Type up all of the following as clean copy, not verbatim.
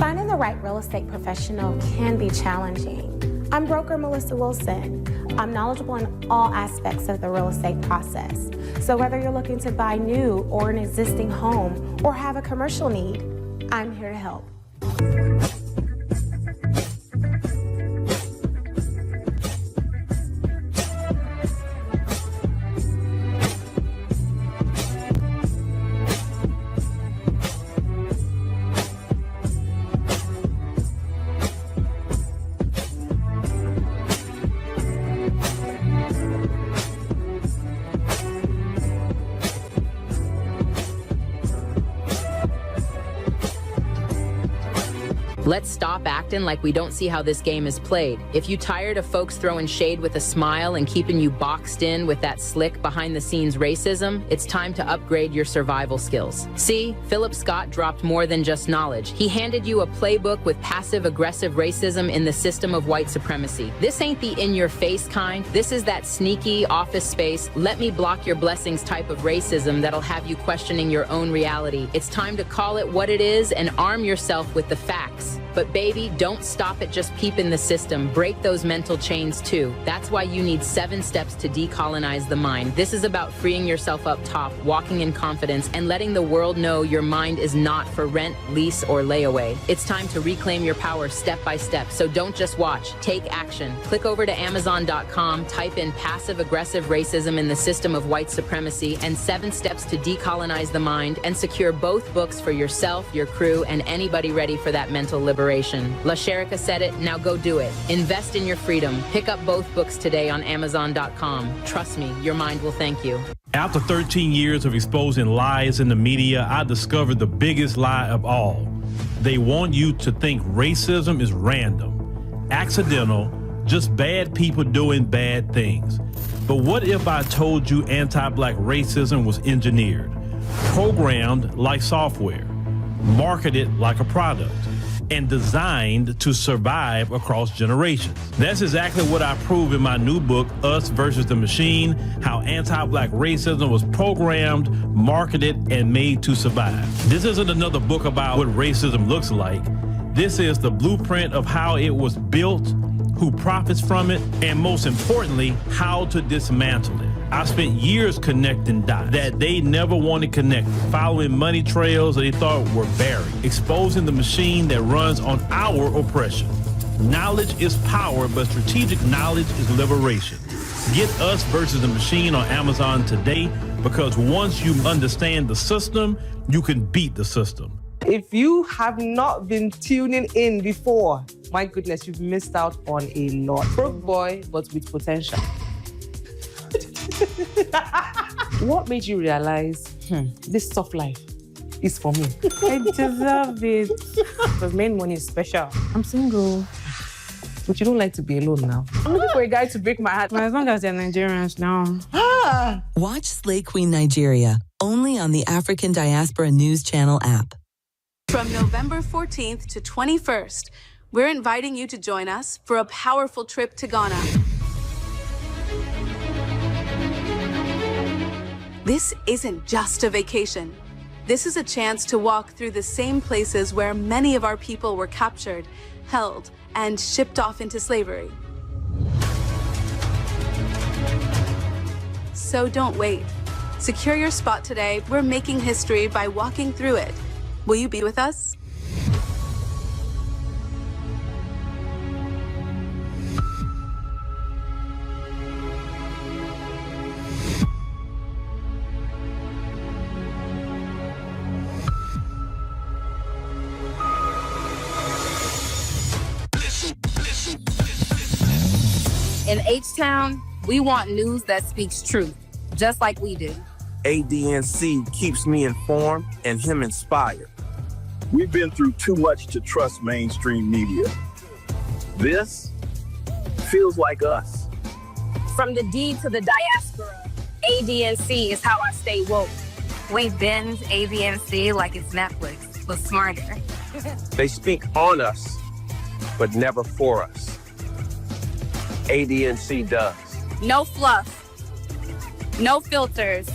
Finding the right real estate professional can be challenging. I'm broker Melissa Wilson. I'm knowledgeable in all aspects of the real estate process. So whether you're looking to buy new or an existing home or have a commercial need, I'm here to help. Let's stop acting like we don't see how this game is played. If you tired of folks throwing shade with a smile and keeping you boxed in with that slick behind-the-scenes racism, it's time to upgrade your survival skills. See, Phillip Scott dropped more than just knowledge. He handed you a playbook with passive-aggressive racism in the system of white supremacy. This ain't the in-your-face kind. This is that sneaky, office space, let me block your blessings type of racism that'll have you questioning your own reality. It's time to call it what it is and arm yourself with the facts. But baby, don't stop at just peeping the system. Break those mental chains too. That's why you need 7 steps to decolonize the mind. This is about freeing yourself up top, walking in confidence, and letting the world know your mind is not for rent, lease, or layaway. It's time to reclaim your power step by step. So don't just watch, take action. Click over to Amazon.com, type in passive-aggressive racism in the system of white supremacy and 7 steps to decolonize the mind, and secure both books for yourself, your crew, and anybody ready for that mental liberation. La Sherika said it, now go do it. Invest in your freedom. Pick up both books today on Amazon.com. Trust me, your mind will thank you. After 13 years of exposing lies in the media, I discovered the biggest lie of all. They want you to think racism is random, accidental, just bad people doing bad things. But what if I told you anti-black racism was engineered, programmed like software, marketed like a product, and designed to survive across generations? That's exactly what I prove in my new book, Us versus the Machine, How Anti-Black Racism Was Programmed, Marketed, and Made to Survive. This isn't another book about what racism looks like. This is the blueprint of how it was built, who profits from it, and most importantly, how to dismantle it. I spent years connecting dots that they never wanted connected, following money trails that they thought were buried, exposing the machine that runs on our oppression. Knowledge is power, but strategic knowledge is liberation. Get Us versus the Machine on Amazon today, because once you understand the system, you can beat the system. If you have not been tuning in before, my goodness, you've missed out on a lot. Broke boy, but with potential. What made you realize, this tough life is for me? I deserve it. Because main money is special. I'm single. But you don't like to be alone now. I'm looking for a guy to break my heart. Well, as long as they're Nigerians now. Watch Slay Queen Nigeria, only on the African Diaspora News Channel app. From November 14th to 21st, we're inviting you to join us for a powerful trip to Ghana. This isn't just a vacation. This is a chance to walk through the same places where many of our people were captured, held, and shipped off into slavery. So don't wait. Secure your spot today. We're making history by walking through it. Will you be with us? In H-Town, we want news that speaks truth, just like we do. ADNC keeps me informed and him inspired. We've been through too much to trust mainstream media. This feels like us. From the D to the diaspora, ADNC is how I stay woke. We binge ADNC like it's Netflix, but smarter. They speak on us, but never for us. ADNC does. No fluff, no filters,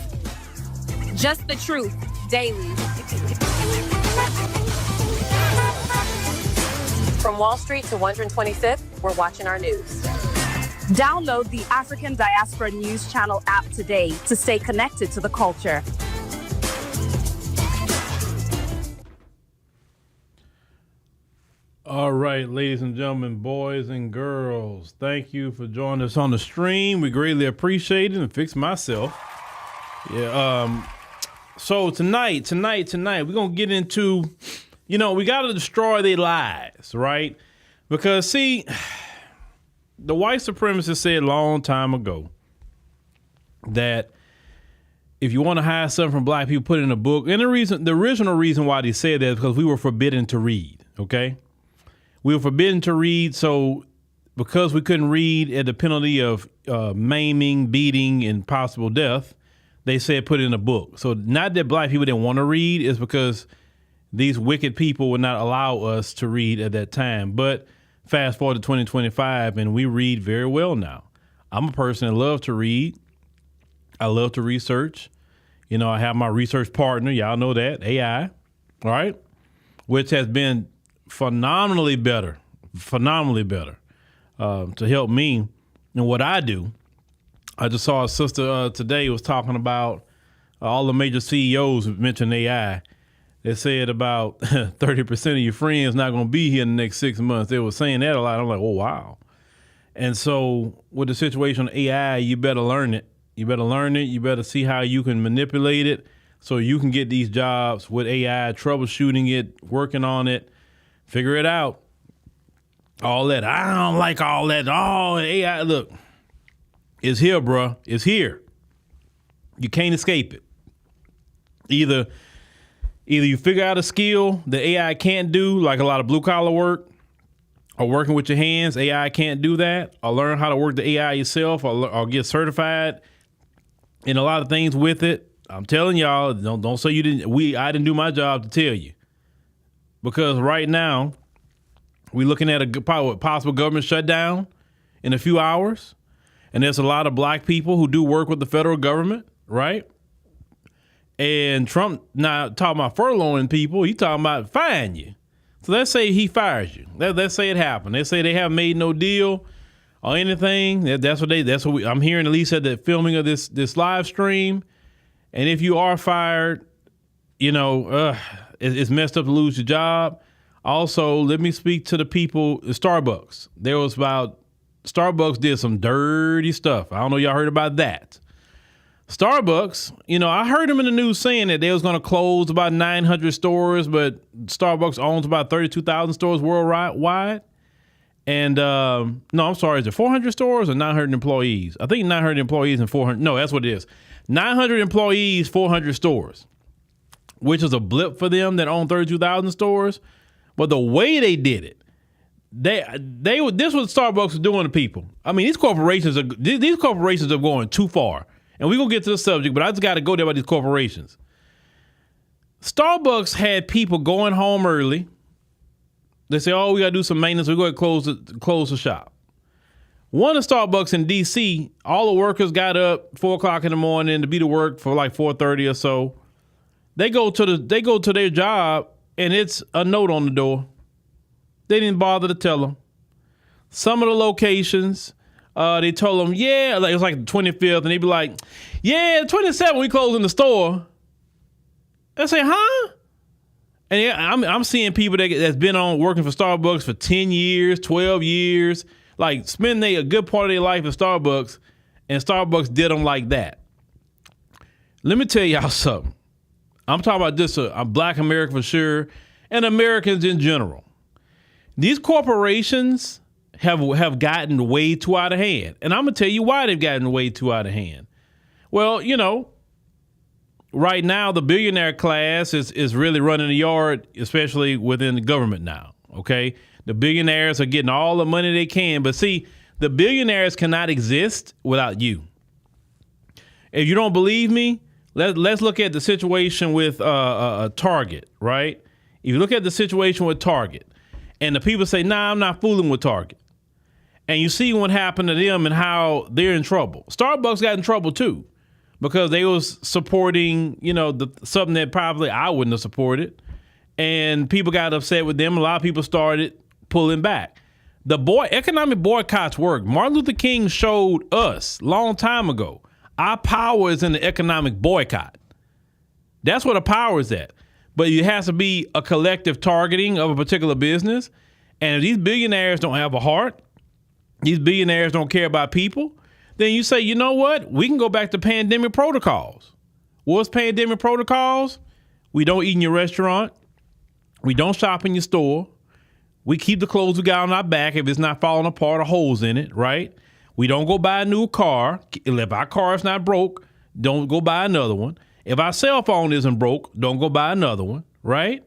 just the truth, daily. From Wall Street to 125th, we're watching our news. Download the African Diaspora News Channel app today to stay connected to the culture. All right, ladies and gentlemen, boys and girls, thank you for joining us on the stream. We greatly appreciate it and fix myself. Yeah. So tonight, we're going to get into, we got to destroy their lies, right? Because, see, the white supremacists said a long time ago that if you want to hide something from black people, put it in a book. And the original reason why they said that is because we were forbidden to read, okay? We were forbidden to read, so because we couldn't read at the penalty of maiming, beating, and possible death, they said put it in a book. So not that black people didn't want to read, it's because these wicked people would not allow us to read at that time. But fast forward to 2025, and we read very well now. I'm a person that loves to read. I love to research. I have my research partner, y'all know that, AI, all right, which has been phenomenally better to help me in what I do. I just saw a sister today was talking about all the major CEOs mentioned AI. They said about 30% of your friends not going to be here in the next 6 months. They were saying that a lot. I'm like, oh, wow. And so with the situation of AI, you better learn it. You better see how you can manipulate it so you can get these jobs with AI, troubleshooting it, working on it, figure it out. All that. I don't like all that. Oh, AI. Look, it's here, bruh. It's here. You can't escape it. Either you figure out a skill that AI can't do, like a lot of blue collar work, or working with your hands. AI can't do that. Or learn how to work the AI yourself, or get certified in a lot of things with it. I'm telling y'all, don't say you didn't. I didn't do my job to tell you, because right now we're looking at a possible government shutdown in a few hours. And there's a lot of black people who do work with the federal government, right? And Trump not talking about furloughing people. He talking about firing you. So let's say he fires you. Let's say it happened. They say they haven't made no deal or anything. That's what I'm hearing, at least at the filming of this live stream. And if you are fired, it's messed up to lose your job. Also, let me speak to the people at Starbucks. Starbucks did some dirty stuff. I don't know if y'all heard about that. Starbucks, I heard them in the news saying that they was going to close about 900 stores, but Starbucks owns about 32,000 stores worldwide. And no, I'm sorry, is it 400 stores or 900 employees? I think 900 employees and 400. No, that's what it is. 900 employees, 400 stores, which is a blip for them that own 32,000 stores. But the way they did it, this what Starbucks is doing to people. I mean, these corporations are going too far. And we're going to get to the subject, but I just got to go there about these corporations. Starbucks had people going home early. They say, oh, we got to do some maintenance. We're going to close the shop. One of Starbucks in D.C., all the workers got up 4 o'clock in the morning to be to work for like 4:30 or so. They go to their job, and it's a note on the door. They didn't bother to tell them. Some of the locations, they told them, yeah, it was like the 25th, and they'd be like, yeah, 27th, we closing the store. They say, huh? And yeah, I'm seeing people that's been on working for Starbucks for 10 years, 12 years, like spending a good part of their life at Starbucks, and Starbucks did them like that. Let me tell y'all something. I'm talking about just a black America for sure, and Americans in general. These corporations have gotten way too out of hand. And I'm going to tell you why they've gotten way too out of hand. Well, right now the billionaire class is really running the yard, especially within the government now, okay? The billionaires are getting all the money they can. But see, the billionaires cannot exist without you. If you don't believe me, let's look at the situation with Target, right? If you look at the situation with Target, and the people say, nah, I'm not fooling with Target. And you see what happened to them and how they're in trouble. Starbucks got in trouble too, because they was supporting, something that probably I wouldn't have supported. And people got upset with them. A lot of people started pulling back. Economic boycotts work. Martin Luther King showed us long time ago, our power is in the economic boycott. That's where the power is at. But it has to be a collective targeting of a particular business. And if these billionaires don't have a heart, these billionaires don't care about people, then you say, you know what? We can go back to pandemic protocols. What's pandemic protocols? We don't eat in your restaurant. We don't shop in your store. We keep the clothes we got on our back if it's not falling apart or holes in it, right? We don't go buy a new car. If our car is not broke, don't go buy another one. If our cell phone isn't broke, don't go buy another one, right?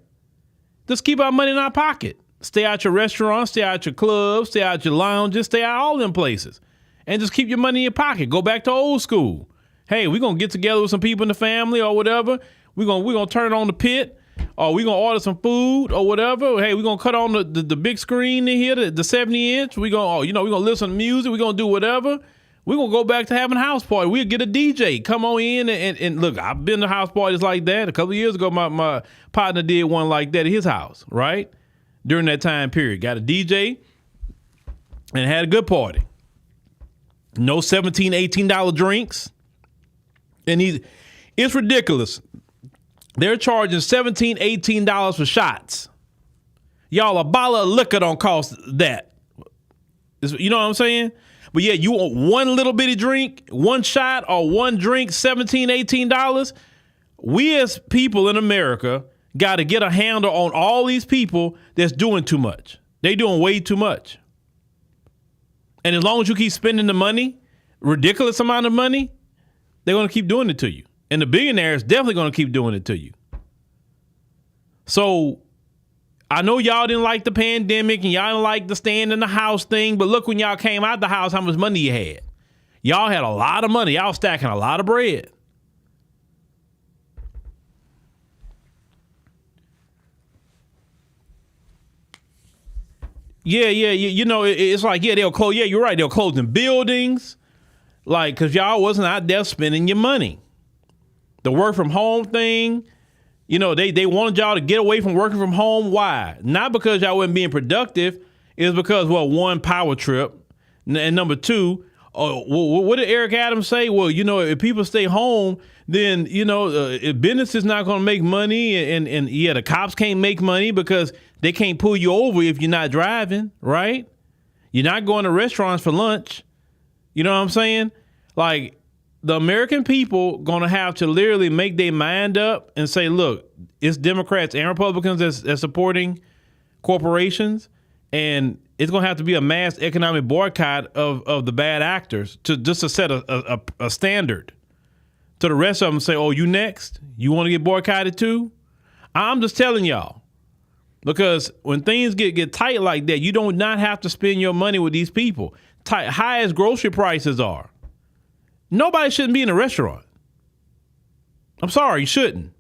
Just keep our money in our pocket. Stay out your restaurants, stay out your clubs, stay out your lounges, stay out all them places. And just keep your money in your pocket. Go back to old school. Hey, we're going to get together with some people in the family or whatever. We're gonna turn on the pit. Or we're going to order some food or whatever. Hey, we're going to cut on the big screen in here, the 70-inch. We're going to listen to music. We're going to do whatever. We're going to go back to having a house party. We'll get a DJ. Come on in and look, I've been to house parties like that. A couple of years ago, my partner did one like that at his house, right? During that time period. Got a DJ and had a good party. No $17, $18 drinks. And it's ridiculous. They're charging $17, $18 for shots. Y'all, a bottle of liquor don't cost that. You know what I'm saying? But yeah, you want one little bitty drink, one shot or one drink, $17, $18. We as people in America got to get a handle on all these people that's doing too much. They doing way too much. And as long as you keep spending the money, ridiculous amount of money, they're going to keep doing it to you. And the billionaires definitely going to keep doing it to you. So I know y'all didn't like the pandemic and y'all didn't like the staying in the house thing, but look when y'all came out the house, how much money you had. Y'all had a lot of money. Y'all stacking a lot of bread. Yeah. You know, it's like, yeah, they'll close. Yeah, you're right. They'll close in buildings. Like, because y'all wasn't out there spending your money. The work from home thing, you know, they wanted y'all to get away from working from home. Why? Not because y'all wasn't being productive. It's because, well, one, power trip. And number two, what did Eric Adams say? Well, you know, if people stay home, then, you know, if business is not going to make money and yeah, the cops can't make money because they can't pull you over if you're not driving, right? You're not going to restaurants for lunch. You know what I'm saying? Like, the American people going to have to literally make their mind up and say, look, it's Democrats and Republicans that's supporting corporations, and it's going to have to be a mass economic boycott of the bad actors to set a standard to the rest of them and say, oh, you next? You want to get boycotted too? I'm just telling y'all, because when things get tight like that, you do not have to spend your money with these people. High as grocery prices are. Nobody shouldn't be in a restaurant. I'm sorry, you shouldn't.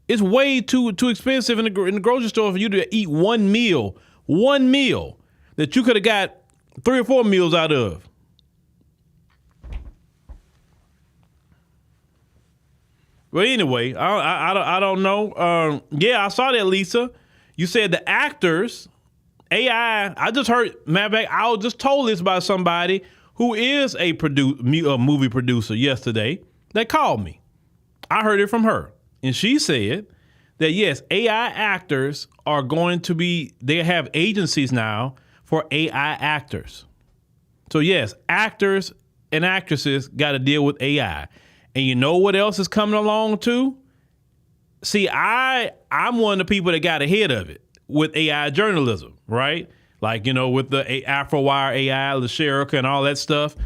It's way too expensive in the grocery store for you to eat one meal that you could have got 3 or 4 meals out of. Well, anyway, I don't know. Yeah, I saw that, Lisa. You said the actors, AI. I just heard, matter of fact, I was just told this by somebody who is a movie producer yesterday that called me. I heard it from her. And she said that, yes, AI actors are going to be, they have agencies now for AI actors. So, yes, actors and actresses got to deal with AI. And you know what else is coming along, too? See, I'm one of the people that got ahead of it with AI journalism, right? Like, you know, with the AfroWire AI, LaSherica, and all that stuff.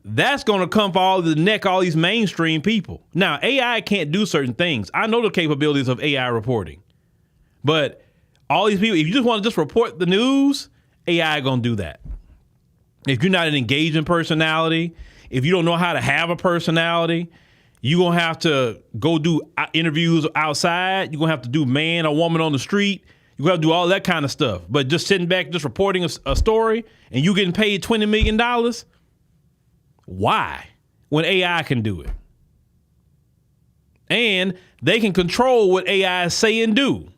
That's going to come for all these mainstream people. Now, AI can't do certain things. I know the capabilities of AI reporting. But all these people, if you just want to just report the news, AI going to do that. If you're not an engaging personality, if you don't know how to have a personality, you're going to have to go do interviews outside. You're going to have to do man or woman on the street. You got to do all that kind of stuff. But just sitting back, just reporting a story, and you getting paid $20 million? Why? When AI can do it. And they can control what AI say and do.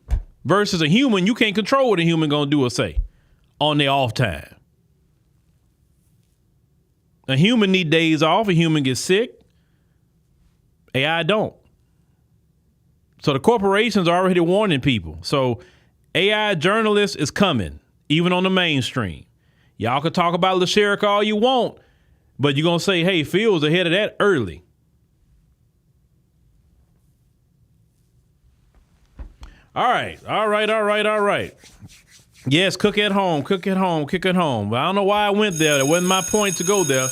Versus a human, you can't control what a human going to do or say. on their off time. A human need days off. A human gets sick. AI don't. So the corporations are already warning people. So AI journalists is coming, even on the mainstream. Y'all can talk about LaSherica all you want, but you're going to say, hey, Phil's ahead of that early. All right. Yes, cook at home. But I don't know why I went there. It wasn't my point to go there.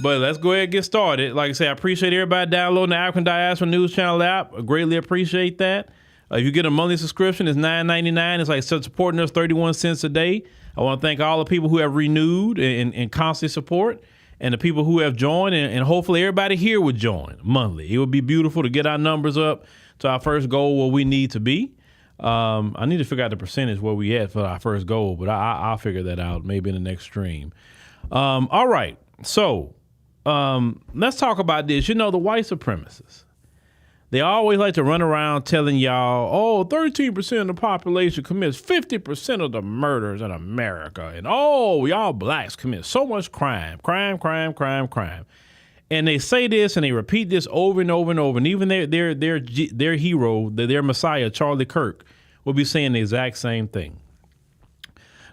But let's go ahead and get started. Like I said, I appreciate everybody downloading the African Diaspora News Channel app. I greatly appreciate that. If you get a monthly subscription, it's $9.99. It's like supporting us 31 cents a day. I want to thank all the people who have renewed and constantly support, and the people who have joined, and hopefully everybody here would join monthly. It would be beautiful to get our numbers up to our first goal where we need to be. I need to figure out the percentage where we at for our first goal, but I'll figure that out maybe in the next stream. All right. So let's talk about this. You know, the white supremacists, they always like to run around telling y'all, 13% of the population commits 50% of the murders in America. And y'all blacks commit so much crime. And they say this and they repeat this over and over and over. And even their hero, their messiah, Charlie Kirk, will be saying the exact same thing.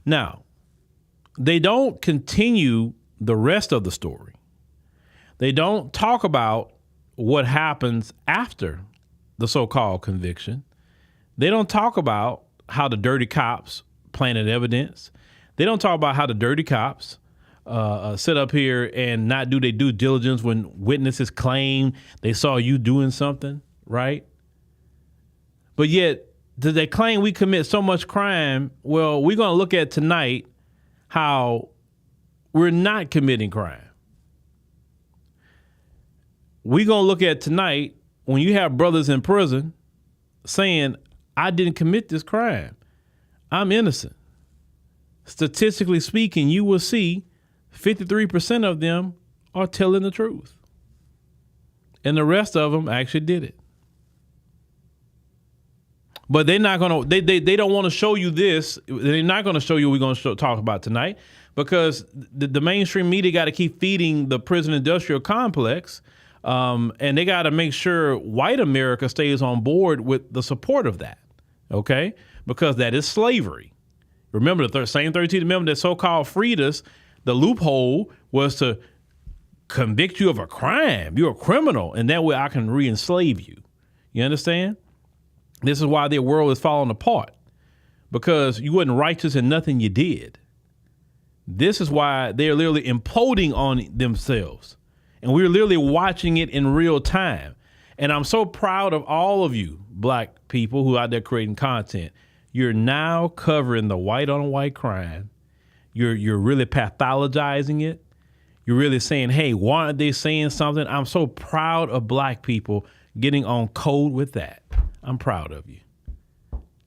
Now, they don't continue the rest of the story. They don't talk about what happens after the so-called conviction. They don't talk about how the dirty cops planted evidence. They don't talk about how the dirty cops sit up here and not do their due diligence when witnesses claim they saw you doing something, right? But yet, do they claim we commit so much crime? Well, we're going to look at tonight how we're not committing crime. We're going to look at tonight when you have brothers in prison saying, I didn't commit this crime. I'm innocent. Statistically speaking, you will see 53% of them are telling the truth. And the rest of them actually did it. But they're not going to, they don't want to show you this. They're not going to show you what we're going to talk about tonight, because the mainstream media got to keep feeding the prison industrial complex. And they got to make sure white America stays on board with the support of that. Okay? Because that is slavery. Remember, the same 13th Amendment that so-called freed us, the loophole was to convict you of a crime. You're a criminal, and that way I can re-enslave you. You understand? This is why their world is falling apart, because you wasn't righteous in nothing you did. This is why they're literally imploding on themselves. And we're literally watching it in real time. And I'm so proud of all of you black people who are out there creating content. You're now covering the white on white crime. You're really pathologizing it. You're really saying, hey, why aren't they saying something? I'm so proud of black people getting on code with that. I'm proud of you.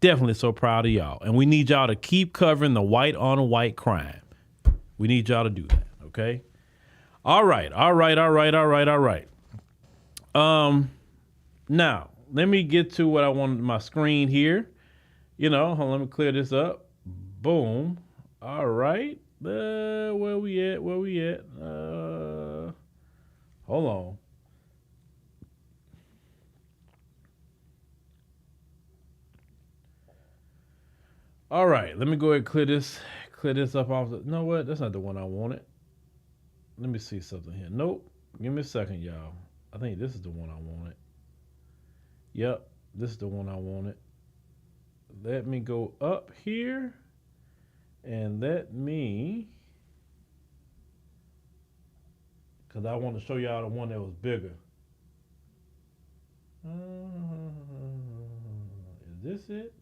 Definitely so proud of y'all. And we need y'all to keep covering the white on white crime. We need y'all to do that, okay? All right. Now, let me get to what I want my screen here. Hold on, let me clear this up. Boom. All right. Where we at? Hold on. All right. Let me go ahead and clear this up off. You know what? That's not the one I wanted. Let me see something here. Nope. Give me a second, y'all. I think this is the one I wanted. Yep, this is the one I wanted. Let me go up here and let me, because I want to show y'all the one that was bigger. Is this it?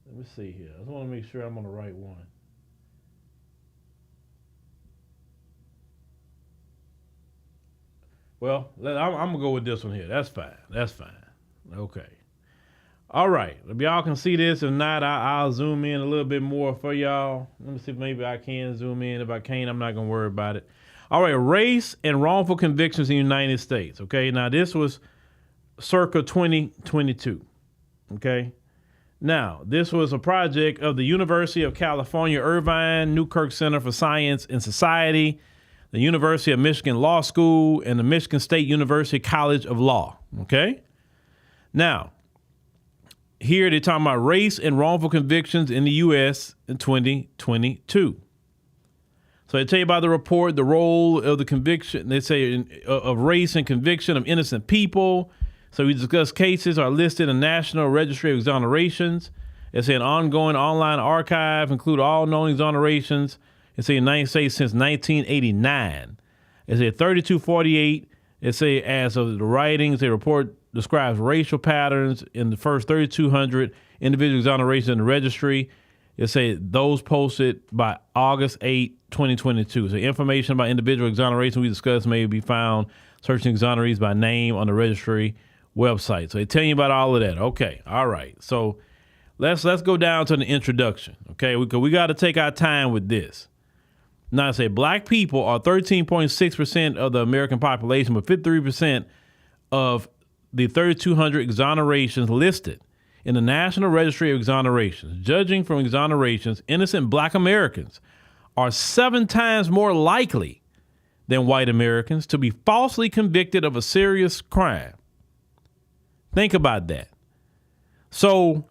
Let me see here. I just want to make sure I'm on the right one. Well, I'm going to go with this one here. That's fine. Okay. All right. If y'all can see this, if not, I'll zoom in a little bit more for y'all. Let me see if maybe I can zoom in. If I can't, I'm not going to worry about it. All right. Race and wrongful convictions in the United States. Okay. Now, this was circa 2022. Okay. Now, this was a project of the University of California, Irvine, Newkirk Center for Science and Society, the University of Michigan Law School, and the Michigan State University College of Law. Okay? Now, here they're talking about race and wrongful convictions in the U.S. in 2022. So they tell you about the report, the role of the conviction, they say, of race and conviction of innocent people. So we discuss cases are listed in the National Registry of Exonerations. It's an ongoing online archive, include all known exonerations. It's in the United States since 1989. It's a 3248. It's a, as of the writings, the report describes racial patterns in the first 3,200 individual exonerations in the registry. It say those posted by August 8, 2022. So information about individual exoneration we discussed may be found searching exonerees by name on the registry website. So they tell you about all of that. Okay, all right. So let's go down to the introduction. Okay, we got to take our time with this. Now I say black people are 13.6% of the American population, but 53% of the 3,200 exonerations listed in the National Registry of Exonerations. Judging from exonerations, innocent black Americans are 7 times more likely than white Americans to be falsely convicted of a serious crime. Think about that. So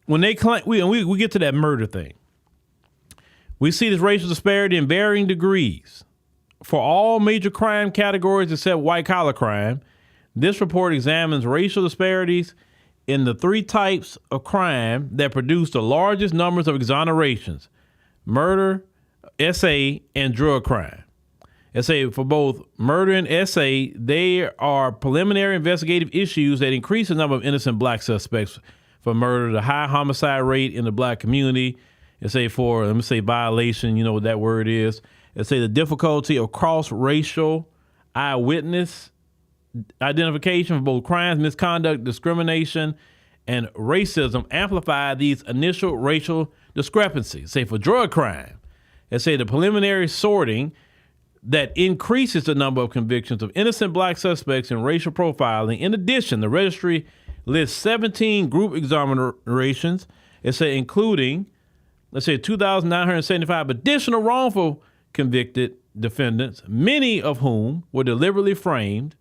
when they claim, we get to that murder thing, we see this racial disparity in varying degrees for all major crime categories except white collar crime. This report examines racial disparities in the 3 types of crime that produce the largest numbers of exonerations: murder, SA, and drug crime. SA, for both murder and SA, they are preliminary investigative issues that increase the number of innocent black suspects for murder, the high homicide rate in the black community. SA for, let me say, violation, you know what that word is. SA the difficulty of cross-racial eyewitness identification for both crimes, misconduct, discrimination, and racism amplify these initial racial discrepancies. Say for drug crime, they say the preliminary sorting that increases the number of convictions of innocent black suspects in racial profiling. In addition, the registry lists 17 group exonerations, including, let's say, 2,975 additional wrongful convicted defendants, many of whom were deliberately framed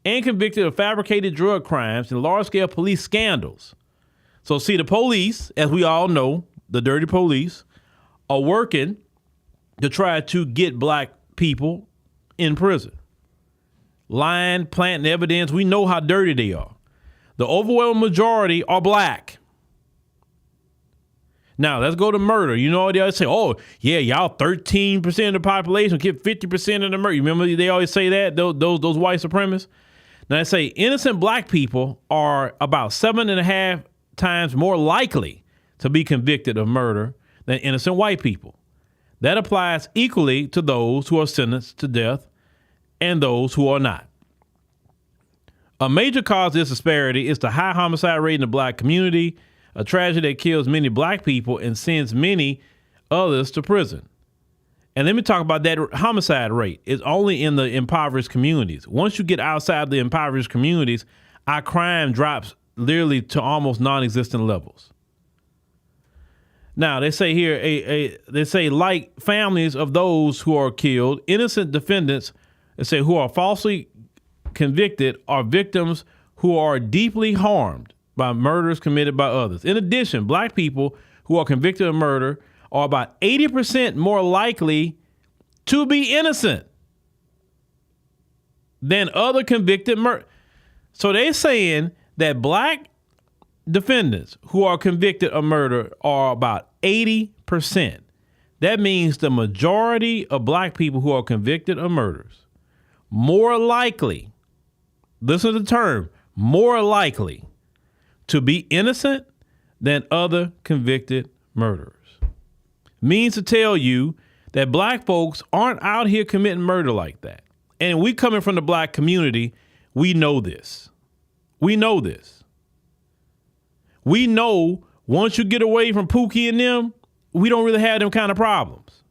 and convicted of fabricated drug crimes and large-scale police scandals. So see, the police, as we all know, the dirty police, are working to try to get black people in prison. Lying, planting evidence, we know how dirty they are. The overwhelming majority are black. Now, let's go to murder. You know, they always say, oh, yeah, y'all 13% of the population get 50% of the murder. You remember they always say that, those white supremacists? Now, they say innocent black people are about 7.5 times more likely to be convicted of murder than innocent white people. That applies equally to those who are sentenced to death and those who are not. A major cause of this disparity is the high homicide rate in the black community, a tragedy that kills many black people and sends many others to prison. And let me talk about that homicide rate. It's only in the impoverished communities. Once you get outside the impoverished communities, our crime drops literally to almost non-existent levels. Now, they say here, they say like families of those who are killed, innocent defendants, they say who are falsely convicted are victims who are deeply harmed by murders committed by others. In addition, black people who are convicted of murder are about 80% more likely to be innocent than other convicted murder. So they're saying that black defendants who are convicted of murder are about 80%. That means the majority of black people who are convicted of murders more likely, listen to the term, more likely to be innocent than other convicted murderers. Means to tell you that black folks aren't out here committing murder like that. And we coming from the black community, we know this. We know this. We know once you get away from Pookie and them, we don't really have them kind of problems.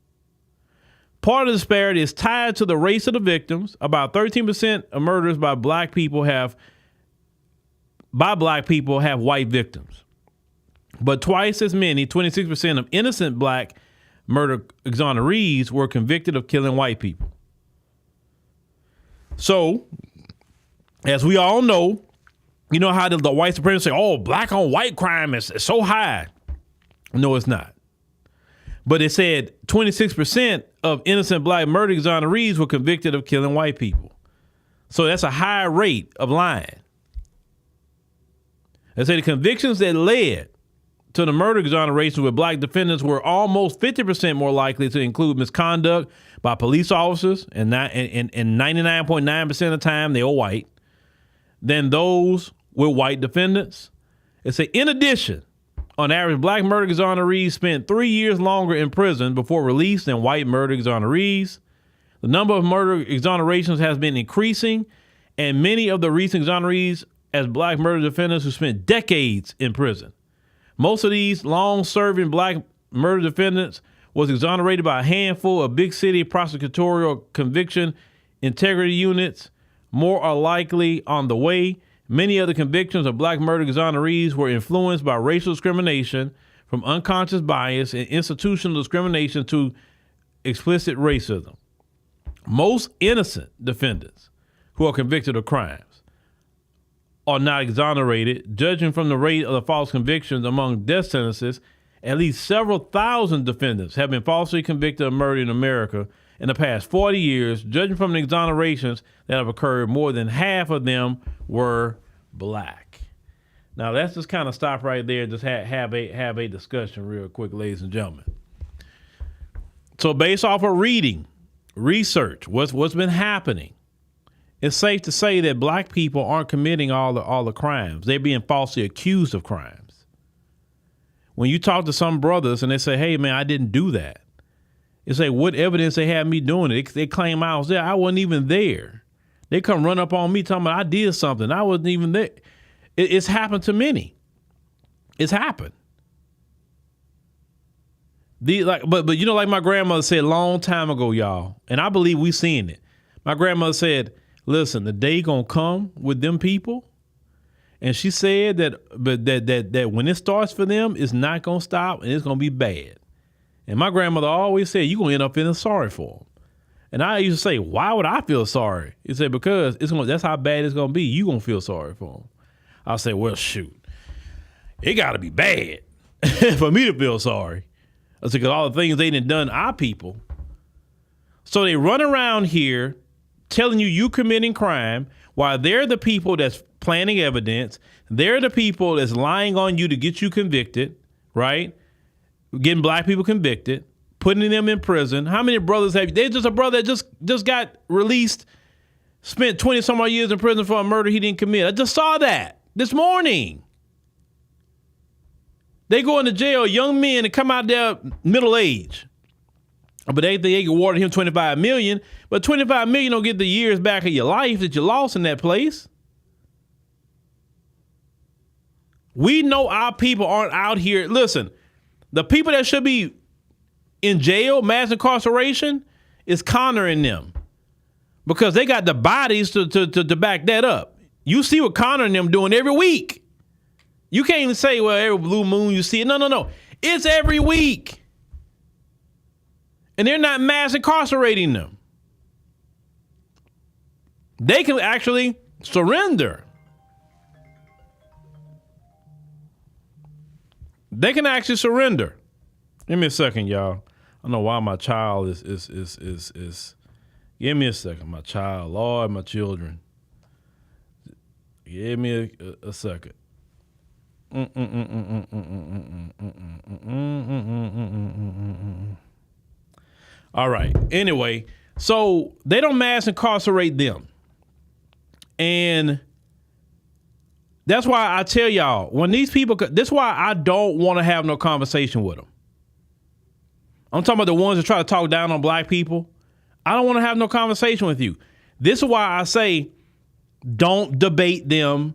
Part of the disparity is tied to the race of the victims. About 13% of murders by black people have white victims. But twice as many, 26% of innocent black murder exonerees were convicted of killing white people. So, as we all know, you know how the white supremacists say, oh, black on white crime is so high. No, it's not. But it said 26% of innocent black murder exonerees were convicted of killing white people. So that's a high rate of lying. They say the convictions that led to the murder exonerations with black defendants were almost 50% more likely to include misconduct by police officers, and 99.9% of the time they were white, than those with white defendants. It say, in addition, on average, black murder exonerees spent 3 years longer in prison before release than white murder exonerees. The number of murder exonerations has been increasing, and many of the recent exonerees as black murder defendants who spent decades in prison. Most of these long-serving black murder defendants was exonerated by a handful of big city prosecutorial conviction integrity units. More are likely on the way. Many of the convictions of black murder exonerees were influenced by racial discrimination, from unconscious bias and institutional discrimination to explicit racism. Most innocent defendants who are convicted of crimes are not exonerated. Judging from the rate of the false convictions among death sentences, at least several thousand defendants have been falsely convicted of murder in America in the past 40 years. Judging from the exonerations that have occurred, more than half of them were black. Now let's just kind of stop right there and just have a discussion real quick, ladies and gentlemen. So based off of reading, research, what's been happening, it's safe to say that black people aren't committing all the crimes. They're being falsely accused of crimes. When you talk to some brothers and they say, hey, man, I didn't do that. You say, what evidence they had me doing it? They claim I was there. I wasn't even there. They come run up on me talking about I did something. I wasn't even there. It's happened to many. It's happened. But you know, like my grandmother said a long time ago, y'all, and I believe we seen it. My grandmother said, listen, the day gonna come with them people. And she said that when it starts for them, it's not gonna stop and it's gonna be bad. And my grandmother always said, you're gonna end up feeling sorry for them. And I used to say, why would I feel sorry? He said, because that's how bad it's gonna be. You gonna feel sorry for them. I'll say, well, shoot, it gotta be bad for me to feel sorry. I said, because all the things they done our people. So they run around here telling you committing crime while they're the people that's planting evidence. They're the people that's lying on you to get you convicted, right? Getting black people convicted, putting them in prison. How many brothers have you? There's just a brother that just got released, spent 20 some odd years in prison for a murder he didn't commit. I just saw that this morning. They go into jail, young men, and come out there middle age. But they awarded him $25 million. But $25 million don't get the years back of your life that you lost in that place. We know our people aren't out here. Listen, the people that should be in jail, mass incarceration, is cornering them because they got the bodies to back that up. You see what Connor and them doing every week. You can't even say, well, every blue moon you see it. No. It's every week. And they're not mass incarcerating them. They can actually surrender. They can actually surrender. Give me a second, y'all. I don't know why my child is. Give me a second, my child. Lord, my children. Give me a second. All right. Anyway, so they don't mass incarcerate them. And that's why I tell y'all, when these people, that's why I don't want to have no conversation with them. I'm talking about the ones that try to talk down on black people. I don't want to have no conversation with you. This is why I say don't debate them.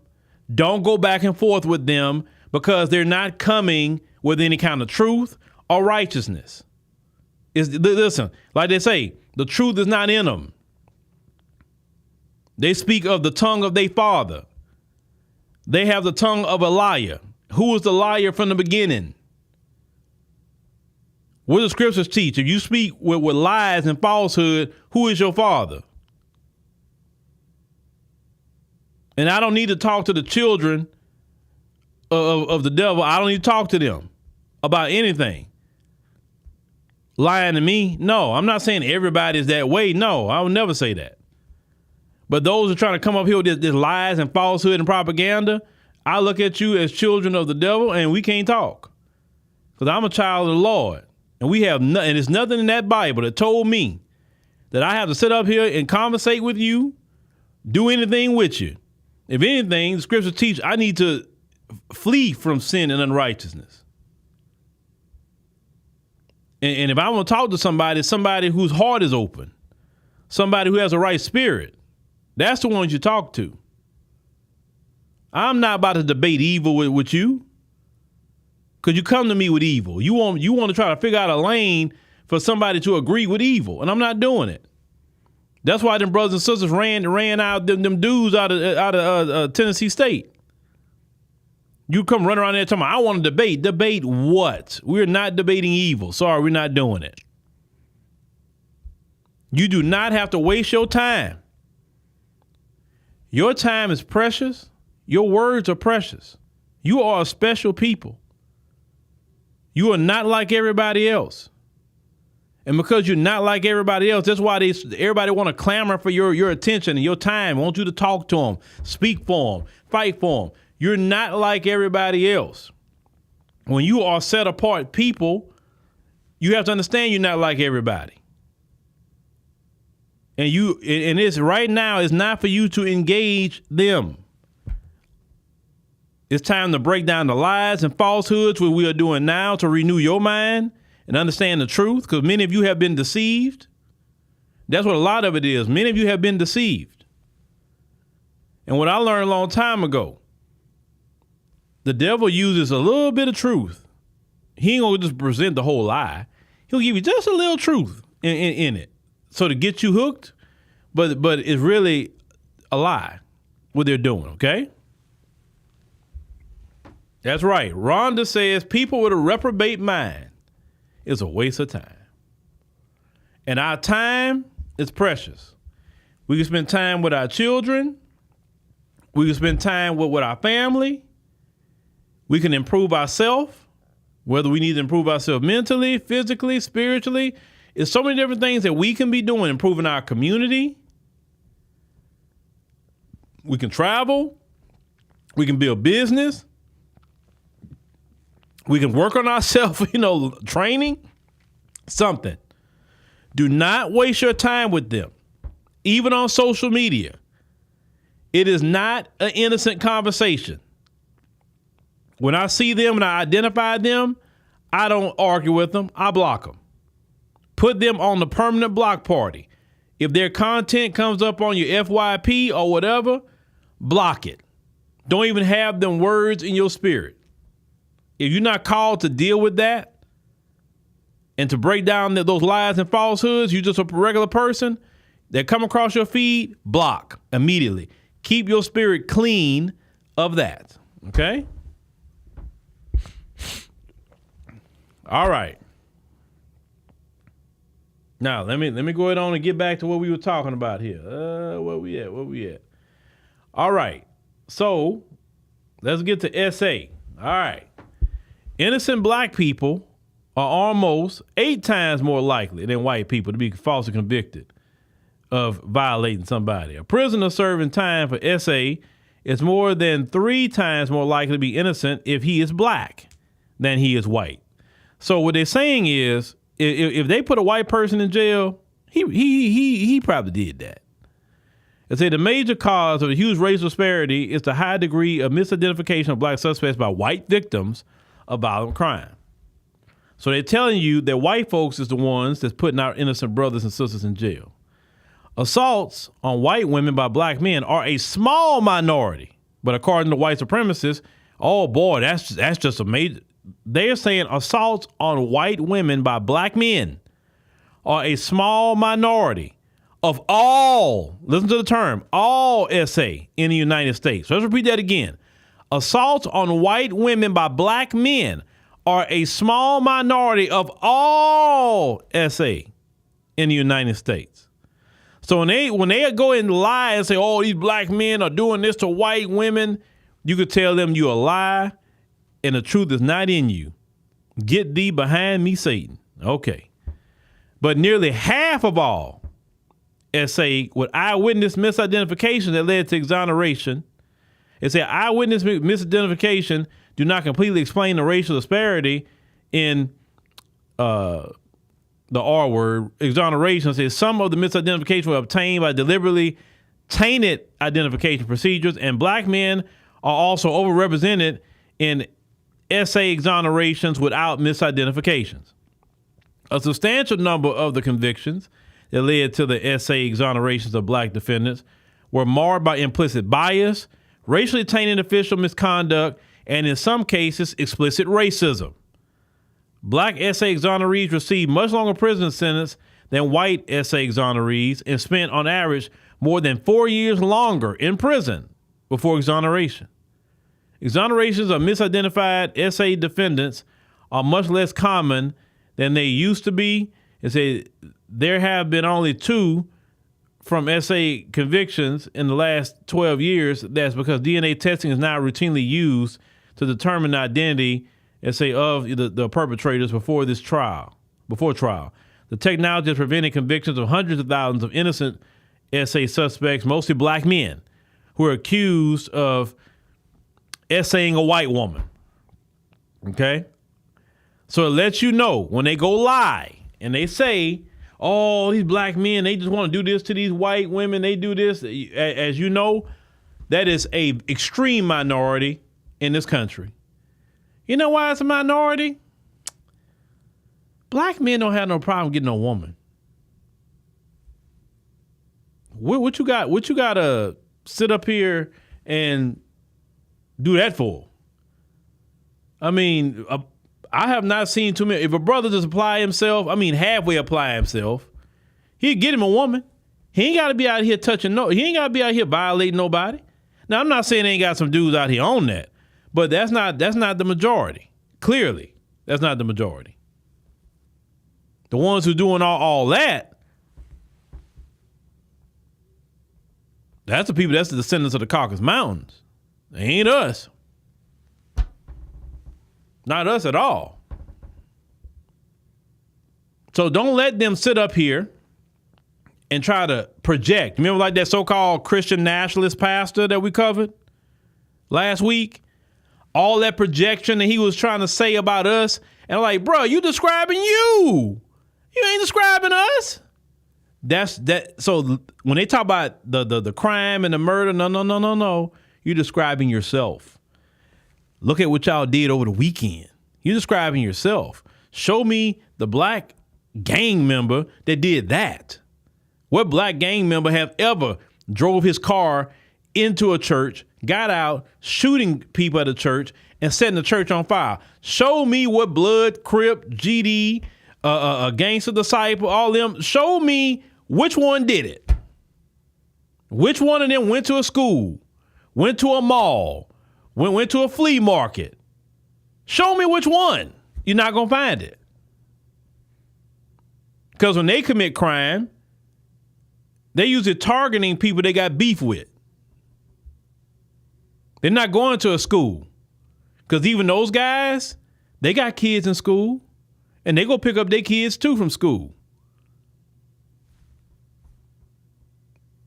Don't go back and forth with them because they're not coming with any kind of truth or righteousness. Listen, like they say, the truth is not in them. They speak of the tongue of their father. They have the tongue of a liar. Who was the liar from the beginning? What do the scriptures teach? If you speak with lies and falsehood, who is your father? And I don't need to talk to the children of the devil. I don't need to talk to them about anything. Lying to me? No, I'm not saying everybody is that way. No, I would never say that. But those who are trying to come up here with this lies and falsehood and propaganda, I look at you as children of the devil and we can't talk. Because I'm a child of the Lord. And we have and there's nothing in that Bible that told me that I have to sit up here and conversate with you, do anything with you. If anything, the scriptures teach I need to flee from sin and unrighteousness. And if I want to talk to somebody whose heart is open, somebody who has a right spirit, that's the ones you talk to. I'm not about to debate evil with you. Because you come to me with evil. You want to try to figure out a lane for somebody to agree with evil. And I'm not doing it. That's why them brothers and sisters ran out them dudes out of Tennessee State. You come running around there talking about, I want to debate. Debate what? We're not debating evil. Sorry, we're not doing it. You do not have to waste your time. Your time is precious. Your words are precious. You are a special people. You are not like everybody else. And because you're not like everybody else, that's why everybody want to clamor for your attention and your time. Want you to talk to them, speak for them, fight for them. You're not like everybody else. When you are set apart people, you have to understand you're not like everybody. And it's right now, it's not for you to engage them. It's time to break down the lies and falsehoods, what we are doing now, to renew your mind and understand the truth, because many of you have been deceived. That's what a lot of it is. Many of you have been deceived. And what I learned a long time ago, the devil uses a little bit of truth. He ain't gonna just present the whole lie. He'll give you just a little truth in it, so to get you hooked, but it's really a lie, what they're doing, okay? That's right. Rhonda says people with a reprobate mind is a waste of time. And our time is precious. We can spend time with our children. We can spend time with our family. We can improve ourselves, whether we need to improve ourselves mentally, physically, spiritually. There's so many different things that we can be doing, improving our community. We can travel. We can build business. We can work on ourselves, training, something. Do not waste your time with them, even on social media. It is not an innocent conversation. When I see them and I identify them, I don't argue with them. I block them. Put them on the permanent block party. If their content comes up on your FYP or whatever, block it. Don't even have them words in your spirit. If you're not called to deal with that and to break down those lies and falsehoods, you're just a regular person that come across your feed, block immediately. Keep your spirit clean of that. Okay? All right. Now, let me go ahead on and get back to what we were talking about here. Where we at? All right. So, let's get to SA. All right. Innocent black people are almost 8 times more likely than white people to be falsely convicted of violating somebody. A prisoner serving time for SA is more than 3 times more likely to be innocent if he is black than he is white. So what they're saying is, if they put a white person in jail, he probably did that. They say the major cause of the huge racial disparity is the high degree of misidentification of black suspects by white victims of violent crime. So they're telling you that white folks is the ones that's putting our innocent brothers and sisters in jail. Assaults on white women by black men are a small minority, but according to white supremacists, oh boy, that's just a major. They're saying assaults on white women by black men are a small minority of all, listen to the term, all SA in the United States. So let's repeat that again. assaults on white women by black men are a small minority of all SA in the United States. So when they go and lie and say, oh, these black men are doing this to white women, you could tell them you a lie and the truth is not in you. Get thee behind me, Satan. Okay. But nearly half of all SA with eyewitness misidentification that led to exoneration, it said eyewitness misidentification do not completely explain the racial disparity in the R word. Exoneration says some of the misidentification were obtained by deliberately tainted identification procedures, and black men are also overrepresented in SA exonerations without misidentifications. A substantial number of the convictions that led to the SA exonerations of black defendants were marred by implicit bias, racially tainted official misconduct, and in some cases, explicit racism. Black SA exonerees received much longer prison sentence than white SA exonerees and spent on average more than 4 years longer in prison before exoneration. Exonerations of misidentified SA defendants are much less common than they used to be. It said there have been only 2 from SA convictions in the last 12 years. That's because DNA testing is now routinely used to determine the identity, let's say, of the perpetrators before trial. The technology has prevented convictions of hundreds of thousands of innocent SA suspects, mostly black men, who are accused of SAing a white woman. Okay? So it lets you know when they go lie and they say, oh, these black men, they just want to do this to these white women, they do this. As you know, that is a extreme minority in this country. You know why it's a minority? Black men don't have no problem getting a woman. What you got to sit up here and do that for? I mean, I have not seen too many. If a brother just apply himself, halfway apply himself, he'd get him a woman. He ain't got to be out here he ain't got to be out here violating nobody. Now, I'm not saying they ain't got some dudes out here on that, but that's not the majority. Clearly, that's not the majority. The ones who doing all that, that's the people, that's the descendants of the Caucasus Mountains. They ain't us. Not us at all. So don't let them sit up here and try to project. Remember like that so-called Christian nationalist pastor that we covered last week? All that projection that he was trying to say about us. And like, bro, you describing you. You ain't describing us. That's that. So when they talk about the crime and the murder, no. You're describing yourself. Look at what y'all did over the weekend. You're describing yourself. Show me the black gang member that did that. What black gang member have ever drove his car into a church, got out, shooting people at a church, and setting the church on fire? Show me what Blood, Crip, GD, Gangster Disciple, all them. Show me which one did it. Which one of them went to a school, went to a mall, went to a flea market. Show me which one. You're not going to find it. Because when they commit crime, they usually targeting people they got beef with. They're not going to a school. Because even those guys, they got kids in school. And they go pick up their kids too from school.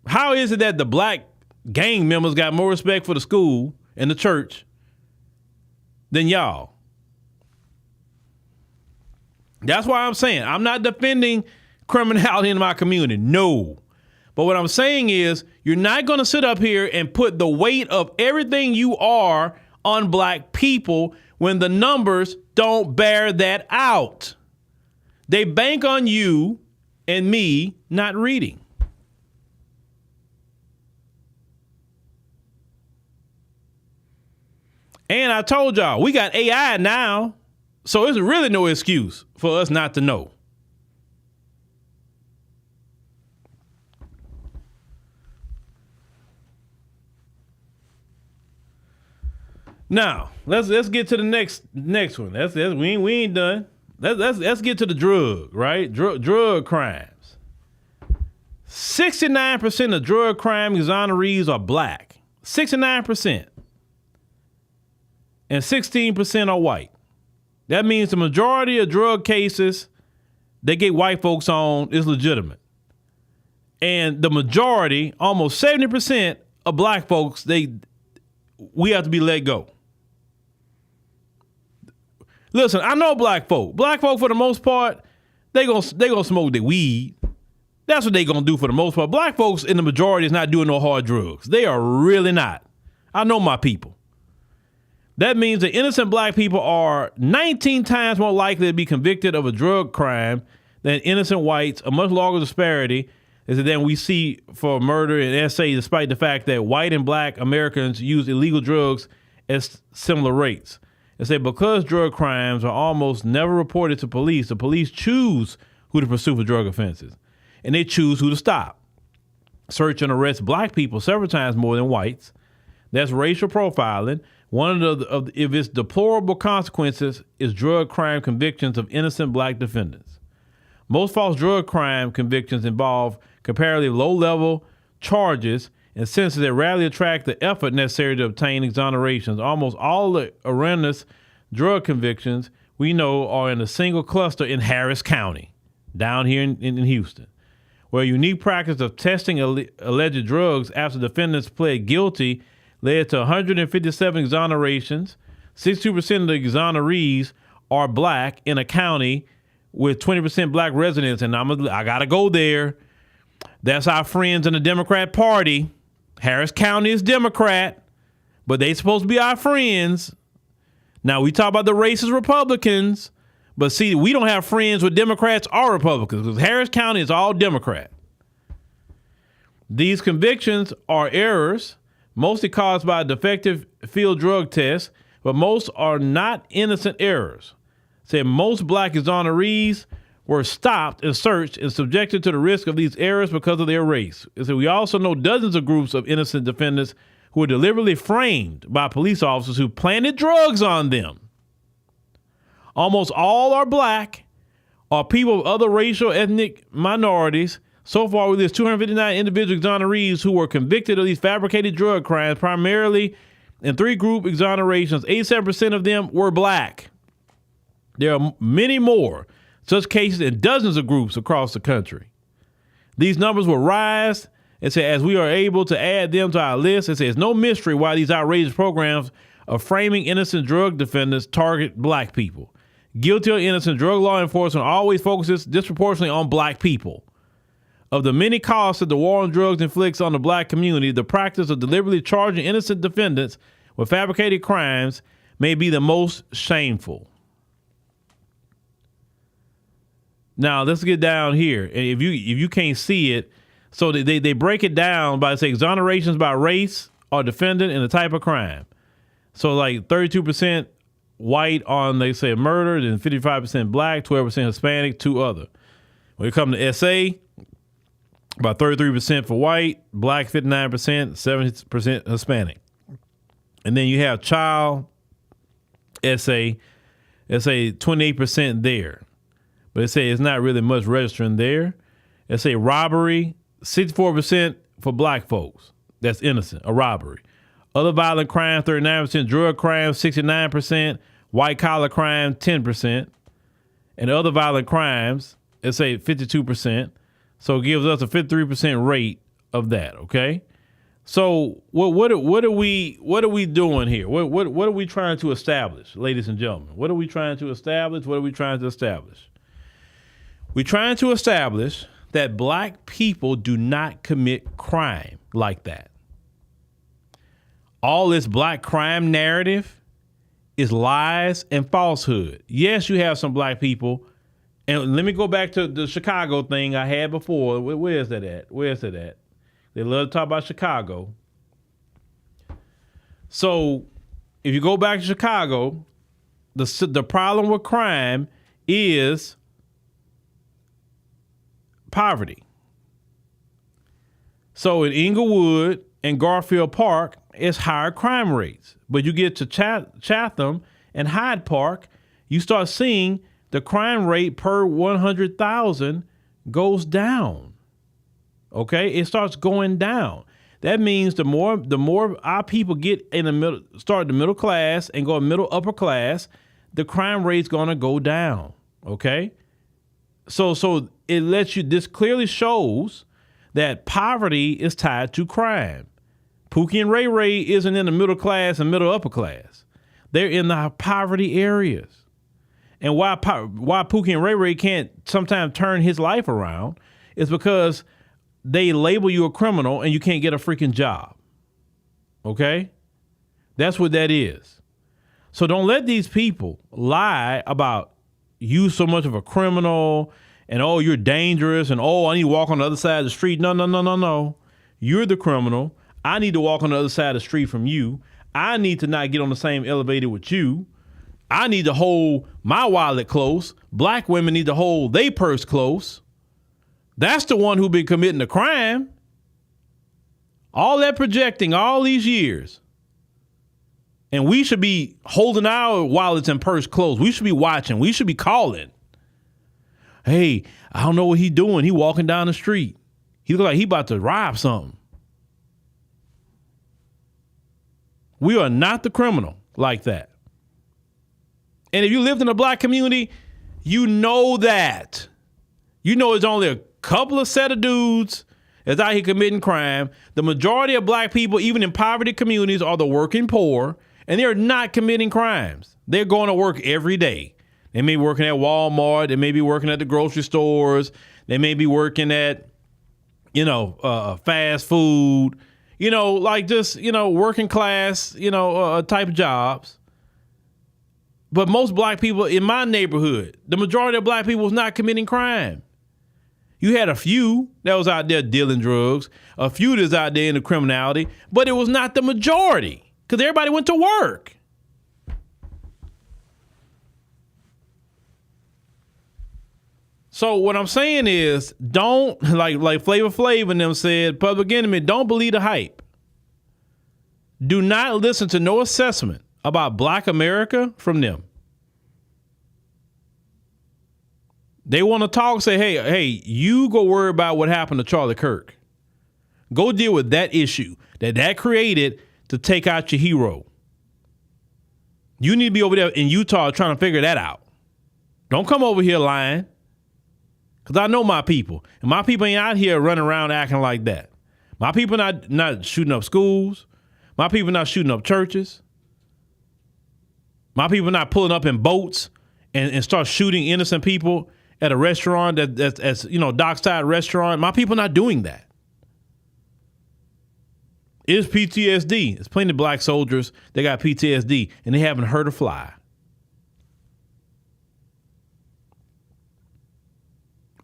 How is it that the black gang members got more respect for the school and the church than y'all? That's why I'm saying I'm not defending criminality in my community. No. But what I'm saying is you're not going to sit up here and put the weight of everything you are on black people when the numbers don't bear that out. They bank on you and me not reading. And I told y'all, we got AI now, so there's really no excuse for us not to know. Now, let's get to the next one. We ain't done. Let's get to the drug, right? Drug crimes. 69% of drug crime exonerees are black. 69%. And 16% are white. That means the majority of drug cases they get white folks on is legitimate. And the majority, almost 70% of black folks, we have to be let go. Listen, I know black folk. Black folk, for the most part, they gonna smoke their weed. That's what they gonna do for the most part. Black folks in the majority is not doing no hard drugs. They are really not. I know my people. That means that innocent black people are 19 times more likely to be convicted of a drug crime than innocent whites. A much larger disparity is than we see for murder and SA, despite the fact that white and black Americans use illegal drugs at similar rates. They say because drug crimes are almost never reported to police, the police choose who to pursue for drug offenses, and they choose who to stop. Search and arrest black people several times more than whites. That's racial profiling. One of its deplorable consequences is drug crime convictions of innocent black defendants. Most false drug crime convictions involve comparatively low-level charges and sentences that rarely attract the effort necessary to obtain exonerations. Almost all the erroneous drug convictions we know are in a single cluster in Harris County, down here in Houston, where a unique practice of testing alleged drugs after defendants pled guilty led to 157 exonerations. 62% of the exonerees are black in a county with 20% black residents, and I gotta go there. That's our friends in the Democrat Party. Harris County is Democrat, but they supposed to be our friends. Now, we talk about the racist Republicans, but see, we don't have friends with Democrats or Republicans because Harris County is all Democrat. These convictions are errors, mostly caused by a defective field drug test, but most are not innocent errors. Say most black exonerees were stopped and searched and subjected to the risk of these errors because of their race. So we also know dozens of groups of innocent defendants who were deliberately framed by police officers who planted drugs on them. Almost all are black or people of other racial ethnic minorities. So far, there's 259 individual exonerees who were convicted of these fabricated drug crimes, primarily in 3 group exonerations. 87% of them were black. There are many more such cases in dozens of groups across the country. These numbers will rise as we are able to add them to our list. It says it's no mystery why these outrageous programs of framing innocent drug defendants target black people. Guilty or innocent drug law enforcement always focuses disproportionately on black people. Of the many costs that the war on drugs inflicts on the black community, the practice of deliberately charging innocent defendants with fabricated crimes may be the most shameful. Now, let's get down here. And if you can't see it, so they break it down by, say, exonerations by race or defendant and the type of crime. So like 32% white on, they say, murder, then 55% black, 12% Hispanic, 2 other. When it comes to SA, about 33% for white, black 59%, 70% Hispanic. And then you have child SA, 28% there. But they say it's not really much registering there. They say robbery, 64% for black folks. That's innocent, a robbery. Other violent crimes, 39%. Drug crimes, 69%. White collar crime, 10%. And other violent crimes, they say 52%. So it gives us a 53% rate of that. Okay. So what are we doing here? What are we trying to establish, ladies and gentlemen? What are we trying to establish? What are we trying to establish? We're trying to establish that black people do not commit crime like that. All this black crime narrative is lies and falsehood. Yes, you have some black people. And let me go back to the Chicago thing I had before. Where is that at? They love to talk about Chicago. So if you go back to Chicago, the problem with crime is poverty. So in Inglewood and Garfield Park, it's higher crime rates. But you get to Chatham and Hyde Park, you start seeing the crime rate per 100,000 goes down. Okay, it starts going down. That means the more our people get in the middle, start the middle class and go middle upper class, the crime rate's gonna go down. Okay, so it lets you. This clearly shows that poverty is tied to crime. Pookie and Ray Ray isn't in the middle class and middle upper class. They're in the poverty areas. And why Pookie and Ray Ray can't sometimes turn his life around is because they label you a criminal and you can't get a freaking job. Okay? That's what that is. So don't let these people lie about you so much of a criminal and, oh, you're dangerous and, oh, I need to walk on the other side of the street. No. You're the criminal. I need to walk on the other side of the street from you. I need to not get on the same elevator with you. I need to hold my wallet close. Black women need to hold their purse close. That's the one who been committing the crime. All that projecting all these years. And we should be holding our wallets and purse closed. We should be watching. We should be calling. Hey, I don't know what he doing. He walking down the street. He look like he about to rob something. We are not the criminal like that. And if you lived in a black community, you know that. You know it's only a couple of set of dudes that's out here committing crime. The majority of black people, even in poverty communities, are the working poor, and they're not committing crimes. They're going to work every day. They may be working at Walmart. They may be working at the grocery stores. They may be working at, fast food, like just, working class, type of jobs. But most black people in my neighborhood, the majority of black people was not committing crime. You had a few that was out there dealing drugs, a few that's out there in the criminality, but it was not the majority because everybody went to work. So what I'm saying is, don't, like Flavor Flav and them said, Public Enemy, don't believe the hype. Do not listen to no assessment about Black America from them. They want to talk, say, hey, you go worry about what happened to Charlie Kirk. Go deal with that issue that created to take out your hero. You need to be over there in Utah trying to figure that out. Don't come over here lying. Because I know my people. And my people ain't out here running around acting like that. My people not shooting up schools. My people not shooting up churches. My people not pulling up in boats and start shooting innocent people at a restaurant that's dockside restaurant. My people not doing that. It's PTSD. There's plenty of black soldiers that got PTSD and they haven't hurt a fly.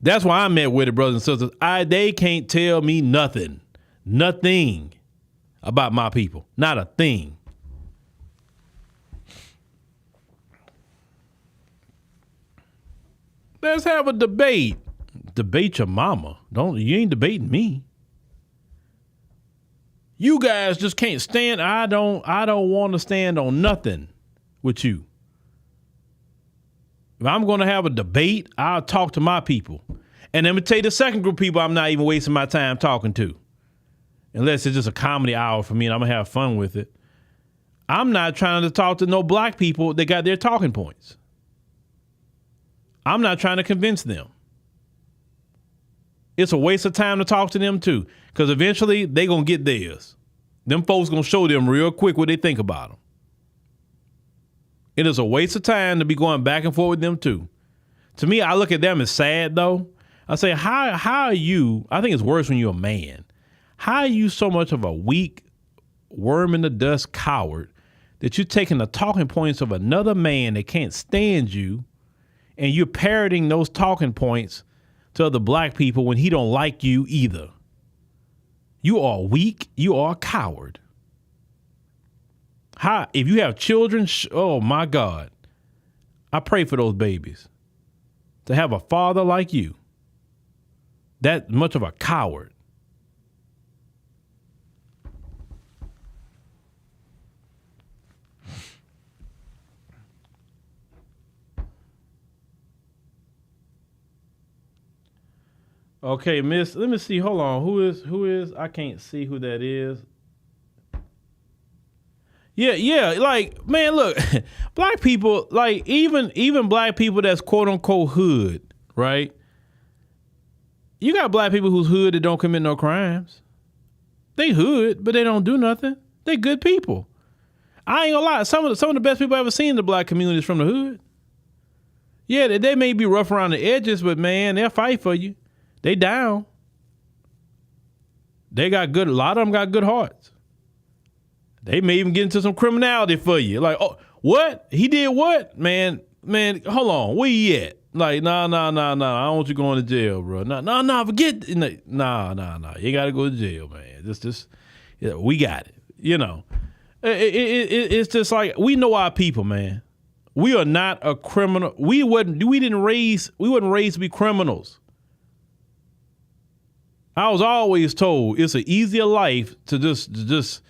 That's why I'm at with it, brothers and sisters. They can't tell me nothing about my people. Not a thing. Let's have a debate. Debate your mama. You ain't debating me. You guys just can't stand. I don't want to stand on nothing with you. If I'm going to have a debate, I'll talk to my people. And let me tell you the second group of people I'm not even wasting my time talking to. Unless it's just a comedy hour for me and I'm going to have fun with it. I'm not trying to talk to no black people that got their talking points. I'm not trying to convince them. It's a waste of time to talk to them too. Because eventually they going to get theirs. Them folks going to show them real quick what they think about them. It is a waste of time to be going back and forth with them too. To me, I look at them as sad though. I say, how are you? I think it's worse when you're a man. How are you so much of a weak, worm in the dust coward that you're taking the talking points of another man that can't stand you and you're parroting those talking points to other black people when he don't like you either? You are weak. You are a coward. If you have children, oh my God, I pray for those babies to have a father like you. That much of a coward. Okay, Miss. Let me see. Hold on. Who is? I can't see who that is. Yeah. Like, man, look, black people, like even black people that's quote unquote hood, right? You got black people who's hood that don't commit no crimes. They hood, but they don't do nothing. They good people. I ain't gonna lie. Some of the best people I ever seen in the black community is from the hood. Yeah, they may be rough around the edges, but man, they'll fight for you. They down. They got good. A lot of them got good hearts. They may even get into some criminality for you. Like, oh, what? He did what? Man, hold on. Where he at? Like, nah. I don't want you going to jail, bro. Nah, forget. Nah. You got to go to jail, man. Just, yeah, we got it. You know, it's just like, we know our people, man. We are not a criminal. We wasn't raised to be criminals. I was always told it's an easier life to just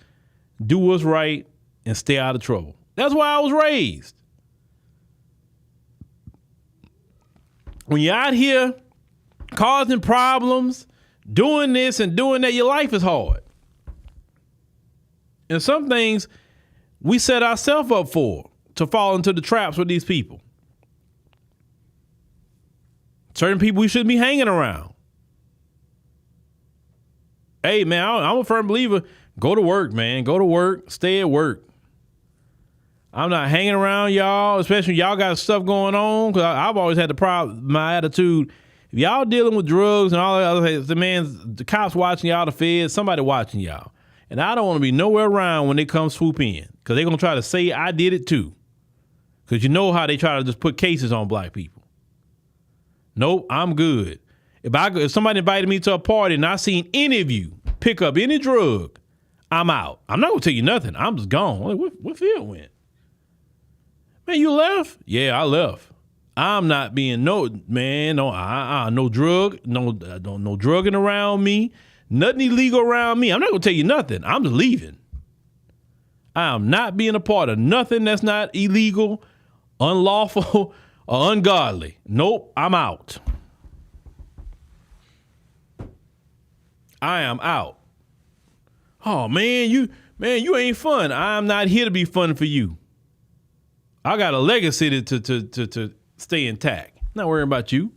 do what's right and stay out of trouble. That's why I was raised. When you're out here causing problems, doing this and doing that, your life is hard. And some things we set ourselves up for, to fall into the traps with these people. Certain people we shouldn't be hanging around. Hey, man, I'm a firm believer. Go to work, man. Go to work. Stay at work. I'm not hanging around y'all, especially when y'all got stuff going on, because I've always had my attitude. If y'all dealing with drugs and all that other things, the cops watching y'all, the feds, somebody watching y'all. And I don't want to be nowhere around when they come swoop in, because they're going to try to say I did it too. Because you know how they try to just put cases on black people. Nope, I'm good. If somebody invited me to a party and I seen any of you pick up any drug, I'm out. I'm not going to tell you nothing. I'm just gone. Like, what Phil went? Man, you left? Yeah, I left. I'm not being no drug, no drugging around me, nothing illegal around me. I'm not going to tell you nothing. I'm just leaving. I am not being a part of nothing that's not illegal, unlawful, or ungodly. Nope, I'm out. I am out. Oh, man, you ain't fun. I'm not here to be fun for you. I got a legacy to stay intact. Not worrying about you.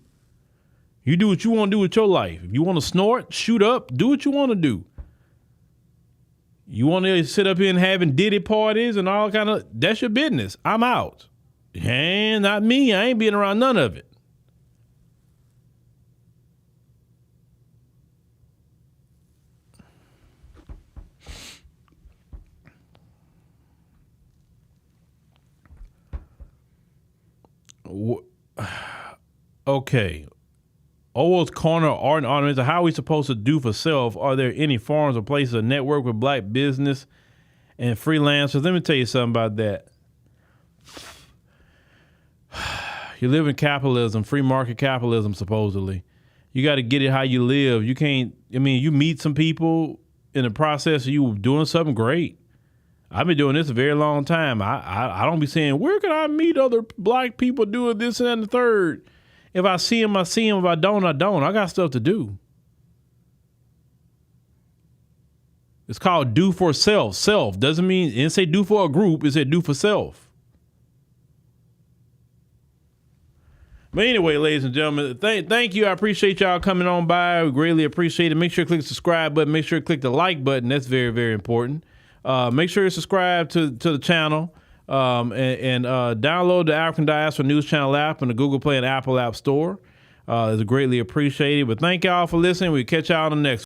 You do what you want to do with your life. If you want to snort, shoot up, do what you want to do. You want to sit up here and having Diddy parties and all kind of, that's your business. I'm out. And not me. I ain't being around none of it. Okay. Owl's Corner Art and Ornaments. How are we supposed to do for self? Are there any forums or places to network with black business and freelancers? Let me tell you something about that. You live in capitalism, free market capitalism, supposedly. You got to get it how you live. You can't, you meet some people in the process of you doing something great. I've been doing this a very long time. I don't be saying, where can I meet other black people doing this and the third? If I see them, I see them. If I don't, I don't. I got stuff to do. It's called do for self. Self doesn't mean, it didn't say do for a group. It said do for self. But anyway, ladies and gentlemen, thank you. I appreciate y'all coming on by. We greatly appreciate it. Make sure to click the subscribe button. Make sure to click the like button. That's very, very important. Make sure you subscribe to the channel and download the African Diaspora News Channel app in the Google Play and Apple App Store. It's greatly appreciated. But thank y'all for listening. We'll catch y'all on the next one.